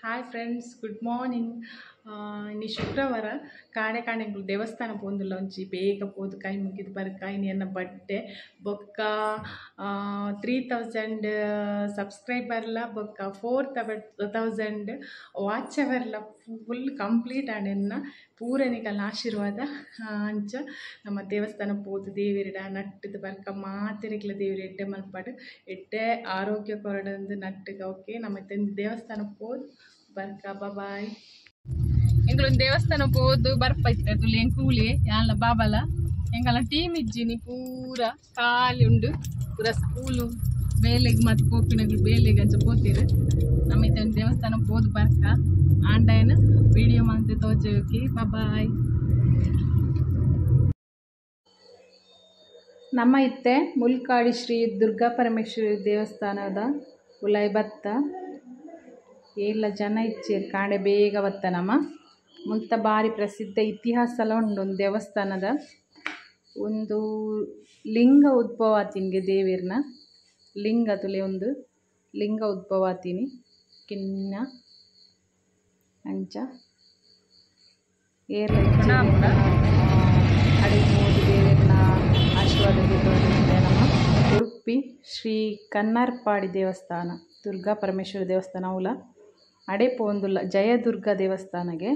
Hi friends, good morning. ಇನ್ನು ಶುಕ್ರವಾರ ಕಾಣೆಗಳು ದೇವಸ್ಥಾನ ಪೋಂದುಲ್ಲ ಒಂಜಿ ಬೇಗ ಪೋದು ಕೈ ಮುಗಿದು ಬರ್ಕ ಎನ್ನ ಬಡ್ಡೆ ಬೊಕ್ಕ 3000 ಸಬ್ಸ್ಕ್ರೈಬರ್ಲ ಬೊಕ್ಕ 4000 ವಾಚ್ ಅವರ್ಲ ಫುಲ್ ಕಂಪ್ಲೀಟ್ ಆಡೆನ್ನ ಪೂರನಿಕಲ್ ಆಶೀರ್ವಾದ. ಅಂಚ ನಮ್ಮ ದೇವಸ್ಥಾನ ಪೋದು ದೇವಿರಿಡ ನಟ್ಟದು ಬರ್ಕ ಮಾತೆರೆಗ್ಲ ದೇವಿರ ಎಡ್ಡೆ ಮಲ್ಪಾಡು ಎಡ್ಡೆ ಆರೋಗ್ಯ ಕೊರಡಂದು ನಟ್ಟಗ ಓಕೆ ನಮ್ಮ ದೇವಸ್ಥಾನ ಪೋದು ಬರ್ಕ ಬಾಯ್. ಎಂಗಳೊಂದು ದೇವಸ್ಥಾನ ಪೋದು ಬರ್ಪೈತೆ ತುಲಿ ಎಂಗ್ ಕೂಲಿ ಯಾನ್ಲ ಬಾಬಲ ಎಂಗಲ ಟೀಮ್ ಇಜ್ಜಿನಿ ಪೂರ ಖಾಲಿ ಉಂಡು ಪೂರ ಸ್ಕೂಲು ಬೇಲೆಗ್ ಮತ್ತು ಪೋಪಿನಗಳು ಬೇಲೆಗೆ ಅಂಚ ಪೋತೀರು. ನಮ್ಮ ಒಂದು ದೇವಸ್ಥಾನ ಪೋದು ಬರ್ಕ ಆಂಡಾಯನ ವಿಡಿಯೋ ಮಂತೆ ತೋಜೋಕೆ ಬಾಯ್. ನಮ್ಮ ಇತ್ತೆ ಮುಲ್ಕಾಡಿ ಶ್ರೀ ದುರ್ಗಾ ಪರಮೇಶ್ವರಿ ದೇವಸ್ಥಾನದ ಉಲೈ ಬತ್ತ ಎಲ್ಲ ಜನ ಇಚ್ಚೇರು ಕಾಂಡೆ ಬೇಗ ಬತ್ತ. ನಮ್ಮ ಮುಲ್ತ ಭಾರಿ ಪ್ರಸಿದ್ಧ ಇತಿಹಾಸಲ ಉಂಡು ಒಂದು ದೇವಸ್ಥಾನದ ಒಂದು ಲಿಂಗ ಉದ್ಭವ ಆತಿನಿಗೆ ದೇವಿರ್ನ ಲಿಂಗ ತುಲೆ ಒಂದು ಲಿಂಗ ಉದ್ಭವ ಆತೀನಿ ಕಿನ್ನ ಅಂಚ ಅಡಿಮೂದು ದೇವಿರ್ನ ಆಶೀರ್ವಾದ ನಮ್ಮ ಉಡುಪಿ ಶ್ರೀ ಕನ್ನರ್ಪಾಡಿ ದೇವಸ್ಥಾನ ದುರ್ಗಾ ಪರಮೇಶ್ವರಿ ದೇವಸ್ಥಾನ ಅವಲ ಅಡೆ ಪೋಂದುಲ್ಲ ಜಯದುರ್ಗ ದೇವಸ್ಥಾನಗೆ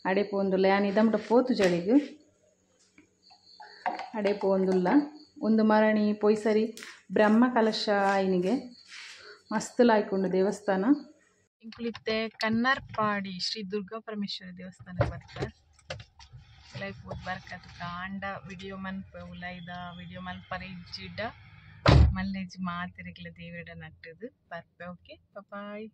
ಅಡೆ ಪೋಂದುಲ್ಲ ಯಾನ್ ಇದಮ್ಡ ಪೋತು ಜಳಿಗು ಅಡೆ ಪೋಂದುಲ್ಲ ಒಂದು ಮರಣಿ ಪೊಯ್ಸರಿ ಬ್ರಹ್ಮ ಕಲಶ ಆಯ್ನಿಗೆ ಮಸ್ತ್ ಲಾಯ್ಕೊಂಡು ದೇವಸ್ಥಾನ ಇಂಕುಲಿತ್ತೆ ಕನ್ನರ್ಪಾಡಿ ಶ್ರೀ ದುರ್ಗಾ ಪರಮೇಶ್ವರಿ ದೇವಸ್ಥಾನ ಬರ್ತಾರೆ ಉಲೈ ಪೋದು ಬರ್ಕತ್ ಕಾಂಡ ವಿಡಿಯೋ ಮನ್ಪ ಉಲೈದ ವಿಡಿಯೋ ಮಲ್ಪರ ಇಜ್ಜಿಡ್ಡ ಮಲ್ಲೆಜಿ ಮಾತಿರೆಗ್ಲ ದೇವಿಡ ನಟ್ಟದು ಬರ್ಪೆ ಓಕೆ ಬಾಯ್.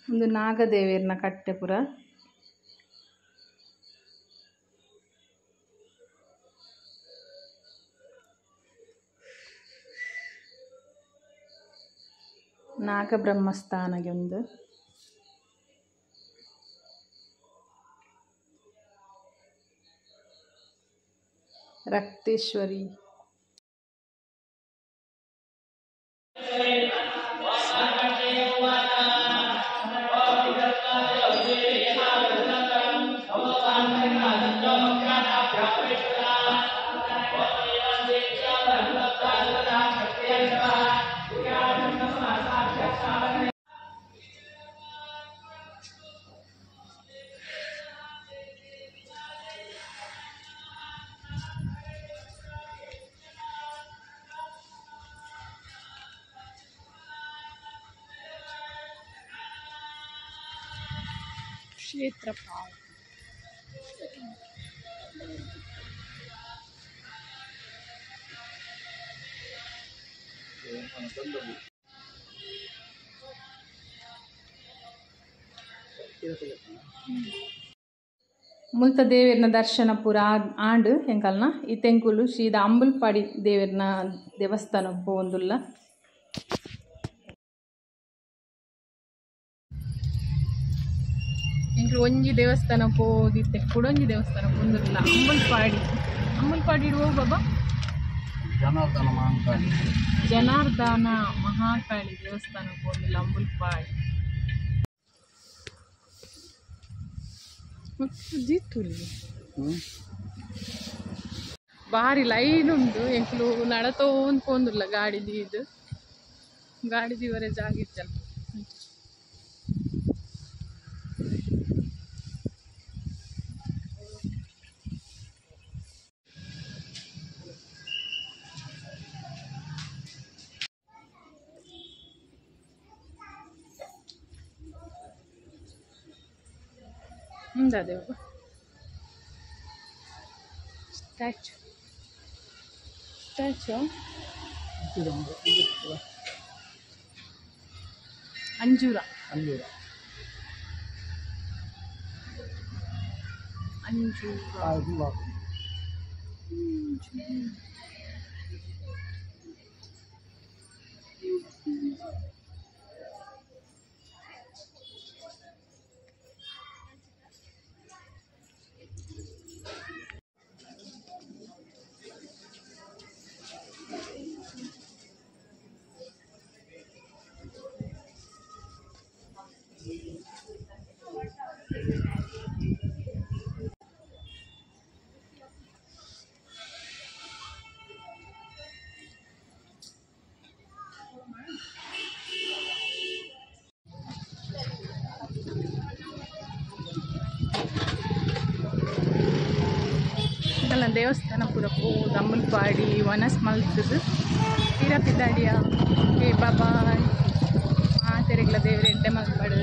ಒಂದು ನಾಗದೇವಿಯರ್ನ ಕಟ್ಟೆಪುರ ನಾಗಬ್ರಹ್ಮಸ್ಥಾನಗೆ ಒಂದು ರಕ್ತೇಶ್ವರಿ ಕ್ಷೇತ್ರಪಾಲ ಮುಲ್ತ ದೇವರನ ದರ್ಶನ ಪೂರ ಆಂಡ್ ಎಂಕಲ್ನ ಈ ತೆಂಕುಲು ಶ್ರೀದ ಅಂಬುಲ್ಪಾಡಿ ದೇವರನ ದೇವಸ್ಥಾನ ಪೋಂದುಲ್ಲ. ಎಂಕ್ಲು ಒಂಜಿ ದೇವಸ್ಥಾನ ಪೋದಿತ್ತೆ ಕುಡೊಂಜಿ ದೇವಸ್ಥಾನ ಪೋಂದುಲ್ಲ ಅಂಬುಲ್ಪಾಡಿ ಹೋಗ್ ಬಾಬಾ. ಜನಾರ್ದನ ಮಹಾಕಾಳಿ ದೇವಸ್ಥಾನ ಪೋಂದುಲ್ಲ ಅಂಬುಲ್ಪಾಡಿ. ಬಾರಿ ಲೈನ್ ಉಂಡು ಎಂಕ್ಲು ನಡತೋಂದು ಪೋಂದುಲ್ಲ ಗಾಡಿದಿ ವರೆ ಜಾಗ ಇತ್ತಲ್ಲ. ದೇವ ಸ್ಟ್ಯಾಚು ಅಂಜೂರ ದೇವಸ್ಥಾನ ಪೂರ ಪೋದು ಅಂಬುಲ್ಪಾಡಿ ವನಸ್ ಮಲ್ತದು ತೀರ ಪಿದ್ದಾಡಿಯ ಏ ಬಾಬಾ ತೆರೆಗ್ಲ ದೇವ್ರ ಎಡ್ಡೆ ಮಲ್ಪಡು